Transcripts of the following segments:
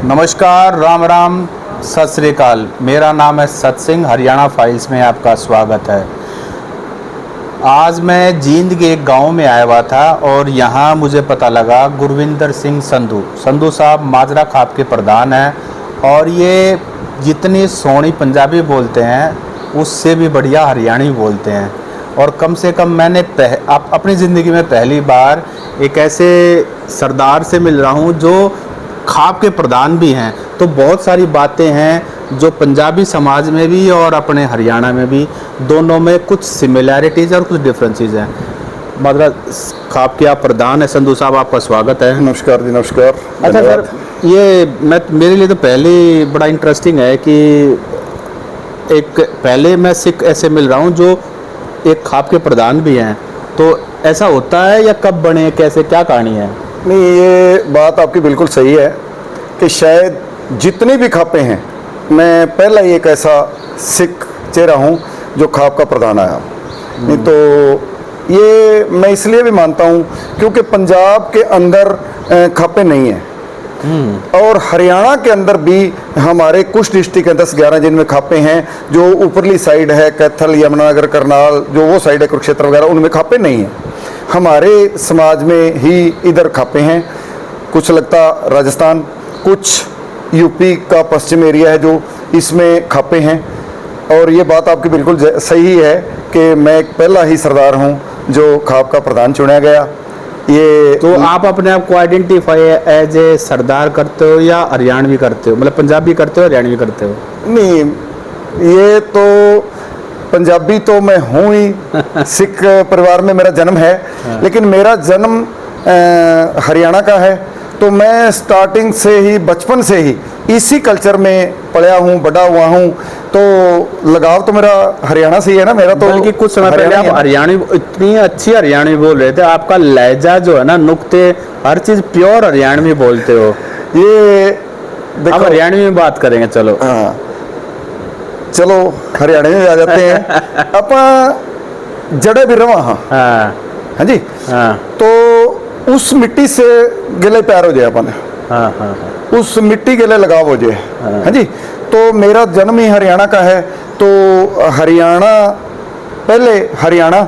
नमस्कार, राम राम, सत श्री अकाल। मेरा नाम है सत सिंह। हरियाणा फाइल्स में आपका स्वागत है। आज मैं जींद के एक गांव में आया हुआ था और यहाँ मुझे पता लगा गुरविंदर सिंह संधू साहब माजरा खाप के प्रधान हैं और ये जितनी सोहनी पंजाबी बोलते हैं उससे भी बढ़िया हरियाणवी बोलते हैं। और कम से कम मैंने अपनी ज़िंदगी में पहली बार एक ऐसे सरदार से मिल रहा हूँ जो खाप के प्रधान भी हैं। तो बहुत सारी बातें हैं जो पंजाबी समाज में भी और अपने हरियाणा में भी, दोनों में कुछ सिमिलैरिटीज़ और कुछ डिफरेंसेस हैं। मतलब खाप के आप प्रधान हैं संधू साहब, आपका स्वागत है। नमस्कार जी, नमस्कार। अच्छा सर, ये मेरे लिए तो पहले बड़ा इंटरेस्टिंग है कि एक पहले मैं सिख ऐसे मिल रहा हूँ जो एक खाप के प्रधान भी हैं। तो ऐसा होता है या कब बने, कैसे, क्या कहानी है? नहीं, ये बात आपकी बिल्कुल सही है कि शायद जितने भी खापे हैं, मैं पहला ही एक ऐसा सिख चेहरा हूँ जो खाप का प्रधान आया। नहीं तो ये मैं इसलिए भी मानता हूँ क्योंकि पंजाब के अंदर खापे नहीं हैं और हरियाणा के अंदर भी हमारे कुछ डिस्ट्रिक्ट हैं 10-11 जिनमें खापे हैं। जो ऊपरली साइड है कैथल, यमुनानगर, करनाल, जो वो साइड है कुरुक्षेत्र वगैरह, उनमें खापे नहीं हैं। हमारे समाज में ही इधर खापे हैं। कुछ लगता राजस्थान, कुछ यूपी का पश्चिम एरिया है जो इसमें खापे हैं। और ये बात आपकी बिल्कुल सही है कि मैं एक पहला ही सरदार हूँ जो खाप का प्रधान चुना गया। ये तो आप अपने आप को आइडेंटिफाई एज ए सरदार करते हो या हरियाणवी करते हो? मतलब पंजाबी करते हो, हरियाणवी करते हो? नहीं, ये तो पंजाबी तो मैं हूँ ही। सिख परिवार में मेरा जन्म है, लेकिन मेरा जन्म हरियाणा का है। तो मैं स्टार्टिंग से ही, बचपन से ही इसी कल्चर में पढ़ा हूँ, बड़ा हुआ हूँ। तो लगाव तो मेरा हरियाणा से ही है ना। मेरा तो बल्कि कुछ समय पहले आप हरियाणवी, इतनी अच्छी हरियाणवी बोल रहे थे, आपका लहजा जो है ना, नुक्ते, हर चीज़ प्योर हरियाणवी बोलते हो। ये अब हरियाणवी में बात करेंगे, चलो। हाँ, चलो हरियाणा में आ जाते हैं। अपन जड़े भी रवा। हाँ हाँ जी। हाँ, तो उस मिट्टी से गले प्यार हो जाए अपन। हाँ हाँ, उस मिट्टी के लिए लगाव हो जाए। हाँ जी। तो मेरा जन्म ही हरियाणा का है। तो हरियाणा, पहले हरियाणा,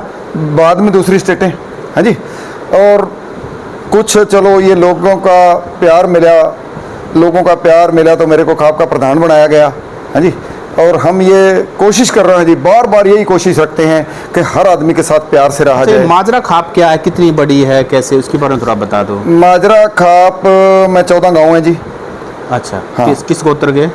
बाद में दूसरी स्टेटें। हाँ जी। और कुछ चलो ये लोगों का प्यार मिला तो मेरे को खाप का प्रधान बनाया गया। हाँ जी। और हम ये कोशिश कर रहे हैं जी, बार बार यही कोशिश रखते हैं कि हर आदमी के साथ प्यार से रहा जाए। माजरा खाप क्या है, कितनी बड़ी है, कैसे, उसके बारे में थोड़ा बता दो। माजरा खाप में 14 गांव हैं जी। अच्छा। हाँ। किस गोत्र के?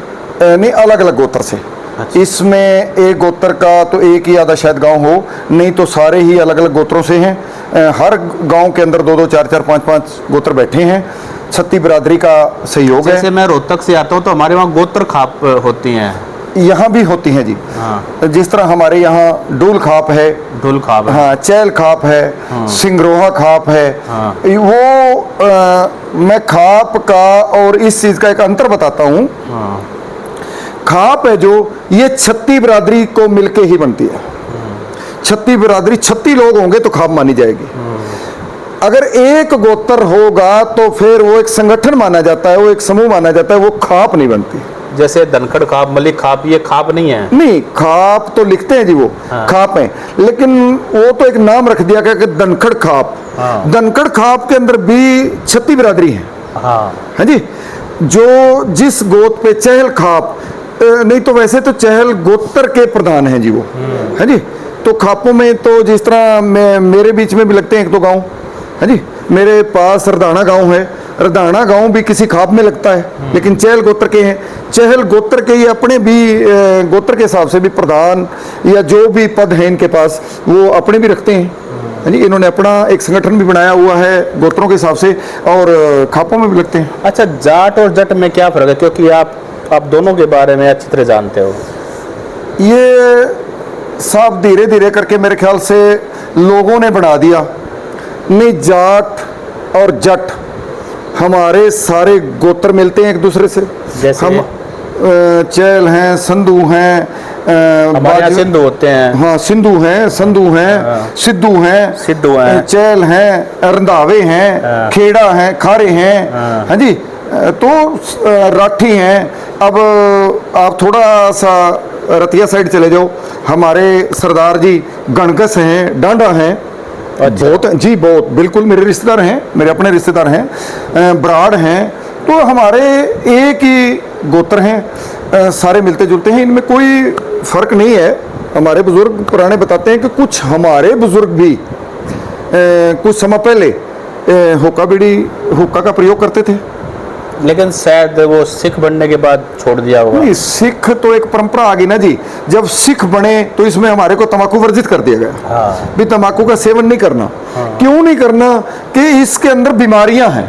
नहीं, अलग अलग गोत्र से। अच्छा। इसमें एक गोत्र का तो एक ही आधा शायद गांव हो, नहीं तो सारे ही अलग अलग गोत्रों से हैं। हर गांव के अंदर 2-2, 4-4, 5-5 गोत्र बैठे हैं। छत्ती बिरादरी का सहयोग है। जैसे मैं रोहतक से आता हूँ तो हमारे वहाँ गोत्र खाप होती हैं। यहाँ भी होती हैं जी। हाँ। जिस तरह हमारे यहाँ डूल खाप है, डुल खाप है। हाँ, चैल खाप है। हाँ। सिंगरोहा खाप है। हाँ। वो मैं खाप का और इस चीज़ का एक अंतर बताता हूँ। हाँ। खाप है जो, ये छत्ती बिरादरी को मिलके ही बनती है। छत्ती बिरादरी, 36 लोग होंगे तो खाप मानी जाएगी। अगर एक गोत्र होगा तो फिर वो एक संगठन माना जाता है, वो एक समूह माना जाता है, वो खाप नहीं बनती। जैसे धनखड़ खाप, मलिक खाप, ये खाप नहीं है? नहीं, खाप तो लिखते हैं जी, वो हाँ। खाप हैं, लेकिन वो तो एक नाम रख दिया गया कि धनखड़ खाप। हाँ। धनखड़ खाप के अंदर भी छत्ती बिरादरी है। हाँ। हाँ जी। जो जिस गोत पे चहल खाप, नहीं तो वैसे तो चहल गोत्र के प्रधान हैं जी वो। हाँ जी। तो खापों में तो जिस तरह मेरे बीच में भी लगते हैं 1-2 गांव। हाँ जी। मेरे पास रदाना गांव है, रदाना गांव भी किसी खाप में लगता है, लेकिन चहल गोत्र के हैं। चहल गोत्र के ही अपने भी गोत्र के हिसाब से भी प्रधान या जो भी पद है इनके पास, वो अपने भी रखते हैं। हाँ जी। इन्होंने अपना एक संगठन भी बनाया हुआ है गोत्रों के हिसाब से, और खापों में भी लगते हैं। अच्छा, जाट और जट में क्या फ़र्क है, क्योंकि आप दोनों के बारे में अच्छी तरह जानते हो? ये सब धीरे धीरे करके मेरे ख्याल से लोगों ने बना दिया। नहीं, जाट और जट हमारे सारे गोत्र मिलते हैं एक दूसरे से। जैसे हम चैल हैं, संधू हैं, हमारे यहाँ सिंधु होते हैं। हाँ, सिंधु हैं, संधू हैं, सिद्धू हैं, चैल हैं, रंधावे हैं, खेड़ा हैं, खारे हैं। हाँ जी। तो राठी हैं। अब आप थोड़ा सा रतिया साइड चले जाओ, हमारे सरदार जी गणगस हैं, डांडा हैं। अच्छा। बहुत जी, बहुत, बिल्कुल मेरे रिश्तेदार हैं, मेरे अपने रिश्तेदार हैं। ब्राड़ हैं। तो हमारे एक ही गोत्र हैं, सारे मिलते जुलते हैं, इनमें कोई फर्क नहीं है। हमारे बुजुर्ग पुराने बताते हैं कि कुछ हमारे बुजुर्ग भी कुछ समय पहले हुक्का का प्रयोग करते थे। लेकिन शायद वो सिख बनने के बाद छोड़ दिया होगा। नहीं, सिख तो एक परंपरा आ गई ना जी। जब सिख बने तो इसमें हमारे को तंबाकू वर्जित कर दिया गया। हाँ। भी तंबाकू का सेवन नहीं करना। हाँ। क्यों नहीं करना? कि इसके अंदर बीमारियां हैं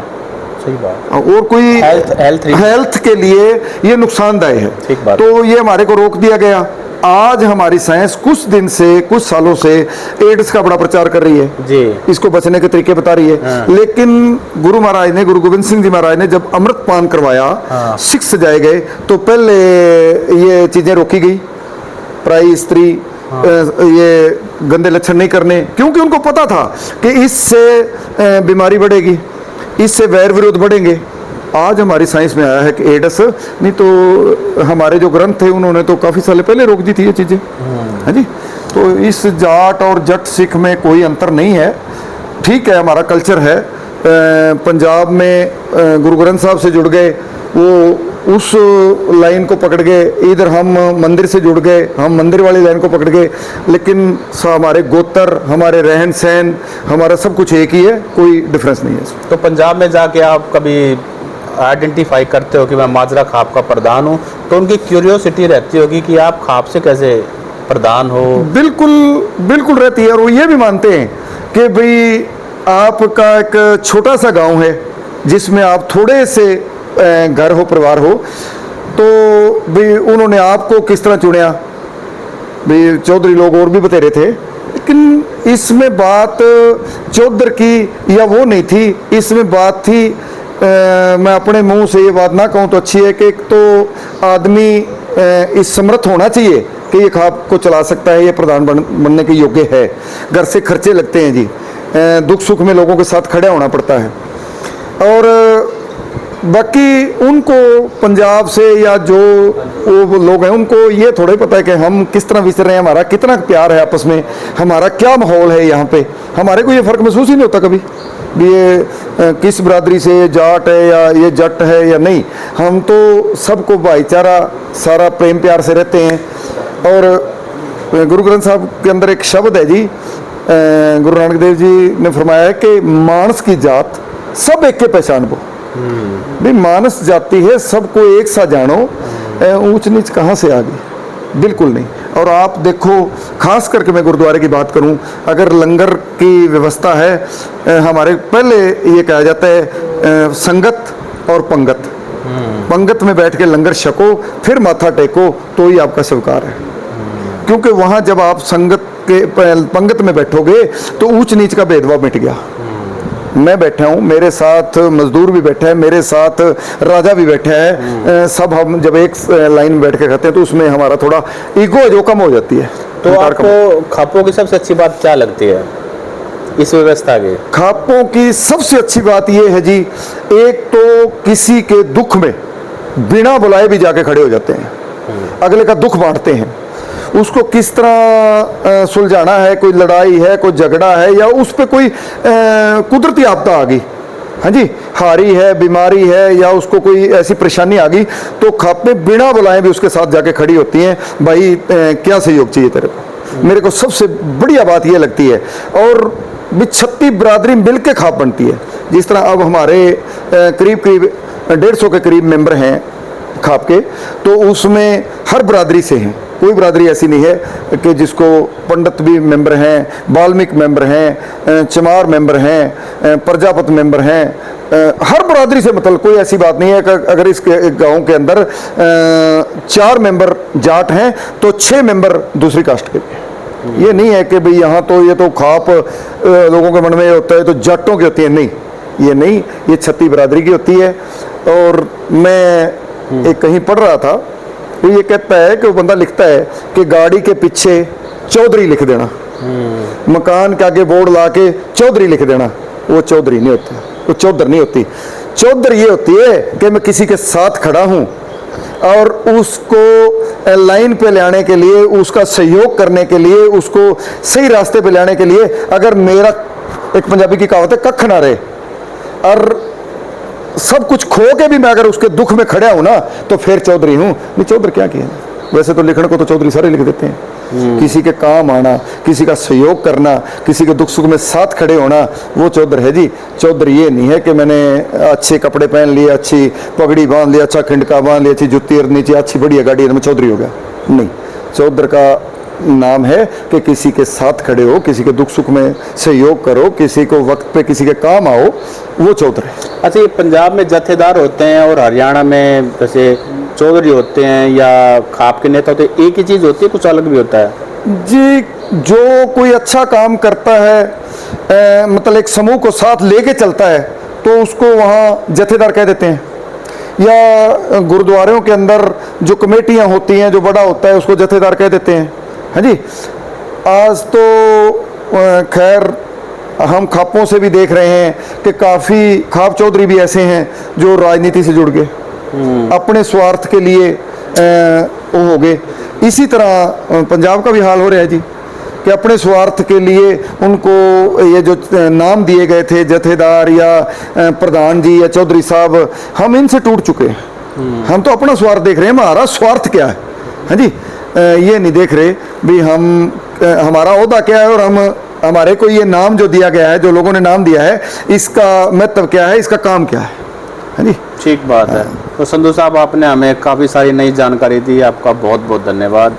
सही बात। और कोई हेल्थ हेल्थ के लिए ये नुकसानदायक है। ठीक बात। तो ये हमारे को रोक दिया गया। आज हमारी साइंस कुछ दिन से, कुछ सालों से एड्स का बड़ा प्रचार कर रही है जी। इसको बचने के तरीके बता रही है। हाँ। लेकिन गुरु महाराज ने, गुरु गोविंद सिंह जी महाराज ने जब अमृत पान करवाया, हाँ। सिख सजाए गए, तो पहले ये चीजें रोकी गई, प्राय स्त्री ये गंदे लक्षण नहीं करने, क्योंकि उनको पता था कि इससे बीमारी बढ़ेगी, इससे वैर विरोध बढ़ेंगे। आज हमारी साइंस में आया है कि एड्स, नहीं तो हमारे जो ग्रंथ थे उन्होंने तो काफ़ी साल पहले रोक दी थी ये चीज़ें। हाँ जी। तो इस जाट और जट सिख में कोई अंतर नहीं है। ठीक है, हमारा कल्चर है। पंजाब में गुरु ग्रंथ साहब से जुड़ गए, वो उस लाइन को पकड़ गए। इधर हम मंदिर से जुड़ गए, हम मंदिर वाली लाइन को पकड़ गए। लेकिन हमारे गोत्र, हमारे रहन सहन, हमारा सब कुछ एक ही है, कोई डिफरेंस नहीं है। तो पंजाब में जाके आप कभी आइडेंटिफाई करते हो कि मैं माजरा खाप का प्रधान हूँ, तो उनकी क्यूरियोसिटी रहती होगी कि आप खाप से कैसे प्रधान हो? बिल्कुल बिल्कुल रहती है। और वो ये भी मानते हैं कि भाई आपका एक छोटा सा गांव है जिसमें आप थोड़े से घर हो, परिवार हो, तो भाई उन्होंने आपको किस तरह चुनिया। भाई चौधरी लोग और भी बतेरे थे, लेकिन इसमें बात चौधर की या वो नहीं थी, इसमें बात थी, मैं अपने मुंह से ये बात ना कहूँ तो अच्छी है कि एक तो आदमी इस समर्थ होना चाहिए कि ये खाप को चला सकता है, ये प्रधान बनने के योग्य है। घर से खर्चे लगते हैं जी, दुख सुख में लोगों के साथ खड़े होना पड़ता है। और बाकी उनको पंजाब से या जो वो लोग हैं उनको ये थोड़ा पता है कि हम किस तरह विचर रहे हैं, हमारा कितना प्यार है आपस में, हमारा क्या माहौल है यहाँ पे। हमारे को ये फ़र्क महसूस ही नहीं होता कभी भी ये किस बरादरी से जाट है या ये जट है या नहीं। हम तो सबको भाईचारा, सारा प्रेम प्यार से रहते हैं। और गुरु ग्रंथ साहब के अंदर एक शब्द है जी, गुरु नानक देव जी ने फरमाया है कि मानस की जात सब एक के पहचान को। भाई मानस जाति है, सबको एक सा जानो, ऊंच नीच कहाँ से आ गई? बिल्कुल नहीं। और आप देखो, खास करके मैं गुरुद्वारे की बात करूं, अगर लंगर की व्यवस्था है, हमारे पहले ये कहा जाता है संगत और पंगत। पंगत में बैठ के लंगर छको, फिर माथा टेको, तो ही आपका स्वीकार है। क्योंकि वहाँ जब आप संगत के पंगत में बैठोगे तो ऊंच नीच का भेदभाव मिट गया। मैं बैठा हूँ, मेरे साथ मजदूर भी बैठा है, मेरे साथ राजा भी बैठा है, सब हम जब एक लाइन में बैठ के खाते हैं तो उसमें हमारा थोड़ा ईगो जो कम हो जाती है। तो आपको खापों की सबसे अच्छी बात क्या लगती है इस व्यवस्था की? खापों की सबसे अच्छी बात यह है जी, एक तो किसी के दुख में बिना बुलाए भी जाके खड़े हो जाते हैं, अगले का दुख बांटते हैं, उसको किस तरह सुलझाना है, कोई लड़ाई है, कोई झगड़ा है, या उस पर कोई कुदरती आपदा आ गई, हाँ जी, हारी है, बीमारी है, या उसको कोई ऐसी परेशानी आ गई, तो खापे बिना बुलाए भी उसके साथ जाके खड़ी होती हैं। भाई क्या सहयोग चाहिए तेरे को? मेरे को सबसे बढ़िया बात ये लगती है। और भी 36 बरादरी मिल के खाप बनती है। जिस तरह अब हमारे करीब करीब 150 के करीब मेंबर हैं खाप के, तो उसमें हर बरादरी से हैं, कोई बरादरी ऐसी नहीं है कि जिसको पंडित भी मेंबर हैं, वाल्मीकि मेंबर हैं, चमार मेंबर हैं, प्रजापत मेंबर हैं, हर बरादरी से, मतलब कोई ऐसी बात नहीं है कि अगर इस गांव के अंदर 4 मेंबर जाट हैं तो 6 मेंबर दूसरी कास्ट के। ये नहीं है कि भाई यहाँ तो ये तो खाप लोगों के मन में होता है तो जाटों की होती है, नहीं, ये नहीं, ये 36 बरादरी की होती है। और मैं एक कहीं पढ़ रहा था, वो ये कहता है कि वो बंदा लिखता है कि गाड़ी के पीछे चौधरी लिख देना, मकान के आगे बोर्ड ला के चौधरी लिख देना, वो चौधरी नहीं होता, वो चौधर नहीं होती। चौधरी ये होती है कि मैं किसी के साथ खड़ा हूँ और उसको लाइन पे लाने के लिए, उसका सहयोग करने के लिए, उसको सही रास्ते पे लाने के लिए, अगर मेरा, एक पंजाबी की कहावत है, कख ना रहे, और सब कुछ खो के भी मैं अगर उसके दुख में खड़ा हूं ना, तो फिर चौधरी हूं। नहीं, चौधरी क्या किया, वैसे तो लिखने को तो चौधरी सारे लिख देते हैं। किसी के काम आना, किसी का सहयोग करना, किसी के दुख सुख में साथ खड़े होना, वो चौधर है जी। चौधर ये नहीं है कि मैंने अच्छे कपड़े पहन लिए, अच्छी पगड़ी बांध लिया, अच्छा खिंडका बांध लिया, अच्छी जुत्ती और नीचे अच्छी बढ़िया गाड़ी, मैं चौधरी हो गया। नहीं, चौधर का नाम है कि किसी के साथ खड़े हो, किसी के दुख सुख में सहयोग करो, किसी को वक्त पे किसी के काम आओ, वो चौधर है। अच्छा, ये पंजाब में जत्थेदार होते हैं और हरियाणा में जैसे चौधरी होते हैं या खाप के नेता होते हैं, एक ही चीज़ होती है, कुछ अलग भी होता है जी? जो कोई अच्छा काम करता है, मतलब एक समूह को साथ लेके चलता है, तो उसको वहाँ जत्थेदार कह देते हैं। या गुरुद्वारों के अंदर जो कमेटियाँ होती हैं, जो बड़ा होता है, उसको जत्थेदार कह देते हैं। हाँ जी। आज तो खैर हम खापों से भी देख रहे हैं कि काफ़ी खाप चौधरी भी ऐसे हैं जो राजनीति से जुड़ गए, अपने स्वार्थ के लिए वो हो गए। इसी तरह पंजाब का भी हाल हो रहा है जी, कि अपने स्वार्थ के लिए उनको ये जो नाम दिए गए थे, जत्थेदार या प्रधान जी या चौधरी साहब, हम इनसे टूट चुके हैं। हम तो अपना स्वार्थ देख रहे हैं, हमारा स्वार्थ क्या है। हाँ जी, ये नहीं देख रहे भी हम हमारा ओहदा क्या है, और हमारे को ये नाम जो दिया गया है, जो लोगों ने नाम दिया है, इसका महत्व क्या है, इसका काम क्या है। हाँ जी, ठीक बात है। तो संधू साहब, आपने हमें काफ़ी सारी नई जानकारी दी, आपका बहुत बहुत धन्यवाद।